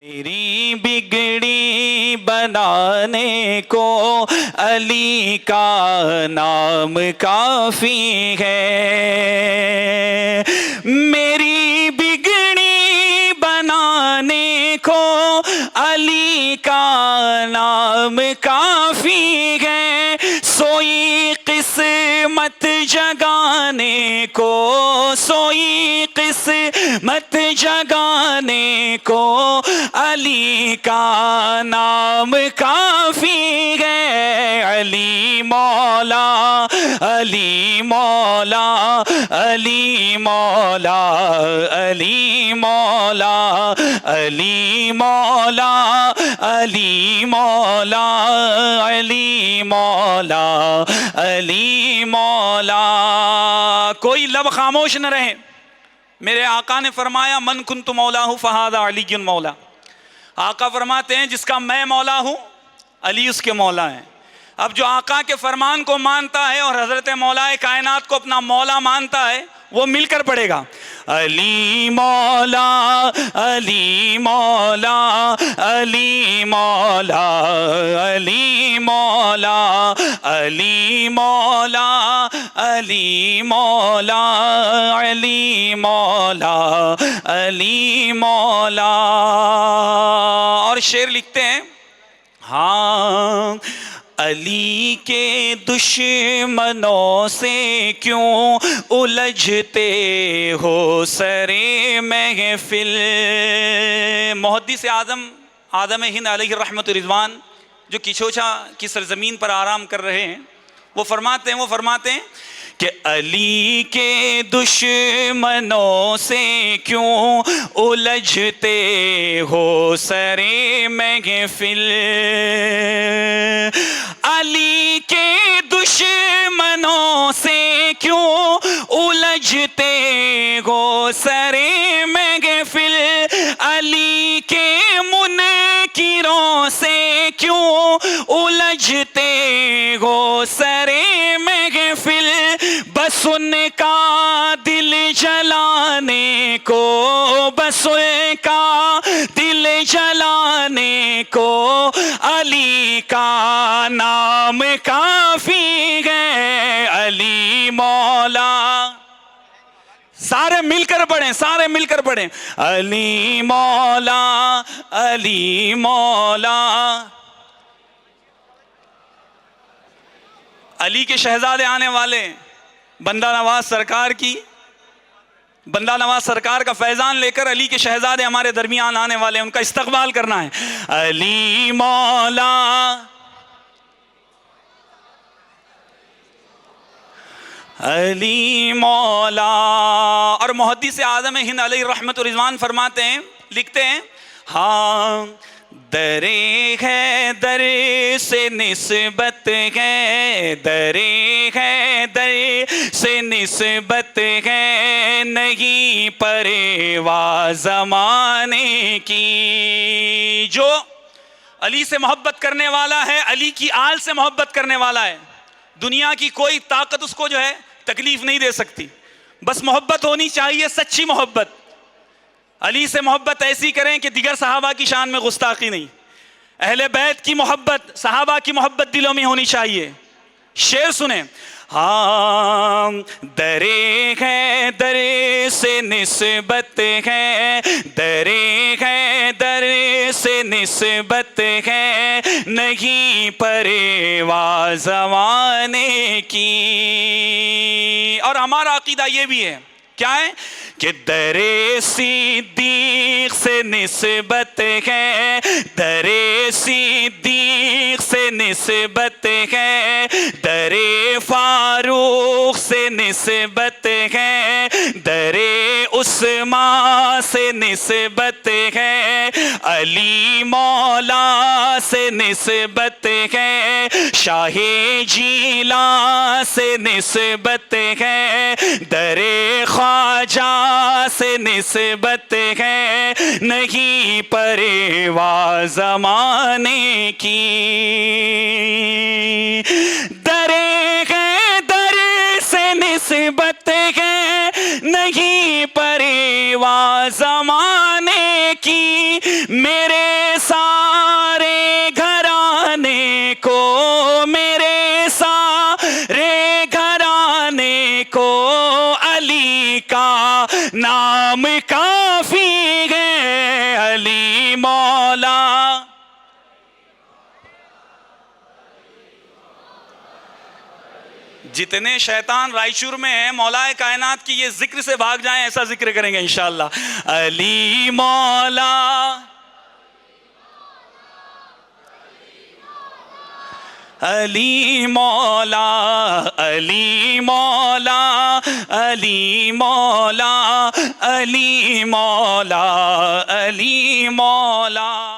मेरी बिगड़ी बनाने को अली का नाम काफी है। मेरी बिगड़ी बनाने को अली का नाम काफी है। सोई किस्मत जगाने को, सोई किस्मत जगाने को अली का नाम काफी है। अली मौला, अली मौला, अली मौला, अली मौला, अली मौला, अली मौला, अली मौला, अली मौला। कोई लब खामोश न रहे। मेरे आका ने फरमाया मन कुन्तु मौला हूँ फहादा अलीयुन मौला। आका फरमाते हैं जिसका मैं मौला हूँ अली उसके मौला हैं। अब जो आका के फरमान को मानता है और हजरत मौलाए कायनात को अपना मौला मानता है वो मिलकर पढ़ेगा अली मौला, अली मौला, अली मौला, अली मौला, अली मौला, अली मौला, अली मौला, अली मौला। और शेर लिखते हैं हाँ, अली के दुश्मनों से क्यों उलझते हो सरे महफिल। मुहद्दिस आज़म आदम हिंद अलैहि रहमतुर रिज़वान जो किशोचा की सरजमीन पर आराम कर रहे हैं वो फरमाते हैं कि अली के दुश्मनों से क्यों उलझते हो सरे महफिल। अली के दुश्मनों से क्यों उलझते हो सरे महफिल। अली के मुनकिरों से क्यों उलझते हो सरे महफिल। बस उनका दिल जलाने को, बस उनका दिल जलाने को अली का नाम काफी है। अली मौला, सारे मिलकर पढ़ें, सारे मिलकर पढ़ें अली मौला, अली मौला। अली के शहजादे आने वाले बंदा नवाज सरकार की, बंदा नवाज सरकार का फैजान लेकर अली के शहजादे हमारे दरमियान आने वाले, उनका इस्तकबाल करना है। अली मौला, अली मौला। और मुहद्दिस आज़म हिंद अलैहि रहमतुर रिज़वान फरमाते हैं, लिखते हैं हाँ, दरे है दरे से निस्बत है, दरे है दरे से निस्बत है, नहीं परवाह ज़माने की। जो अली से मोहब्बत करने वाला है, अली की आल से मोहब्बत करने वाला है, दुनिया की कोई ताकत उसको जो है तकलीफ नहीं दे सकती। बस मोहब्बत होनी चाहिए, सच्ची मोहब्बत। अली से मोहब्बत ऐसी करें कि दिगर सहाबा की शान में गुस्ताखी नहीं। अहले बैत की मोहब्बत, सहाबा की मोहब्बत दिलों में होनी चाहिए। शेर सुने हाँ, दरे है दरे से निस्बत है, दरे है दरे से निस्बत है, नहीं परवाह ज़माने की। और हमारा अकीदा ये भी है, क्या है कि दरे सिद्दीक़ से निस्बत है, दरे सिद्दीक़ से निस्बत है, दरे फारूक से निस्बत है, दरे उस्मान से निस्बत है, अली मौला से निस्बत है, शाहे जीला से निस्बत है, दरे ख्वाजा से निस्बत है, नहीं परवाह ज़माने की। दरे है दरे से निस्बत है, नहीं परवाह ज़माने की। मेरे नाम काफी है अली मौला। जितने शैतान रायचूर में हैं मौलाए कायनात की ये जिक्र से भाग जाएं, ऐसा जिक्र करेंगे इंशाअल्लाह। अली मौला, अली मौला, अली मौला, अली मौला, अली मौला, अली मौला।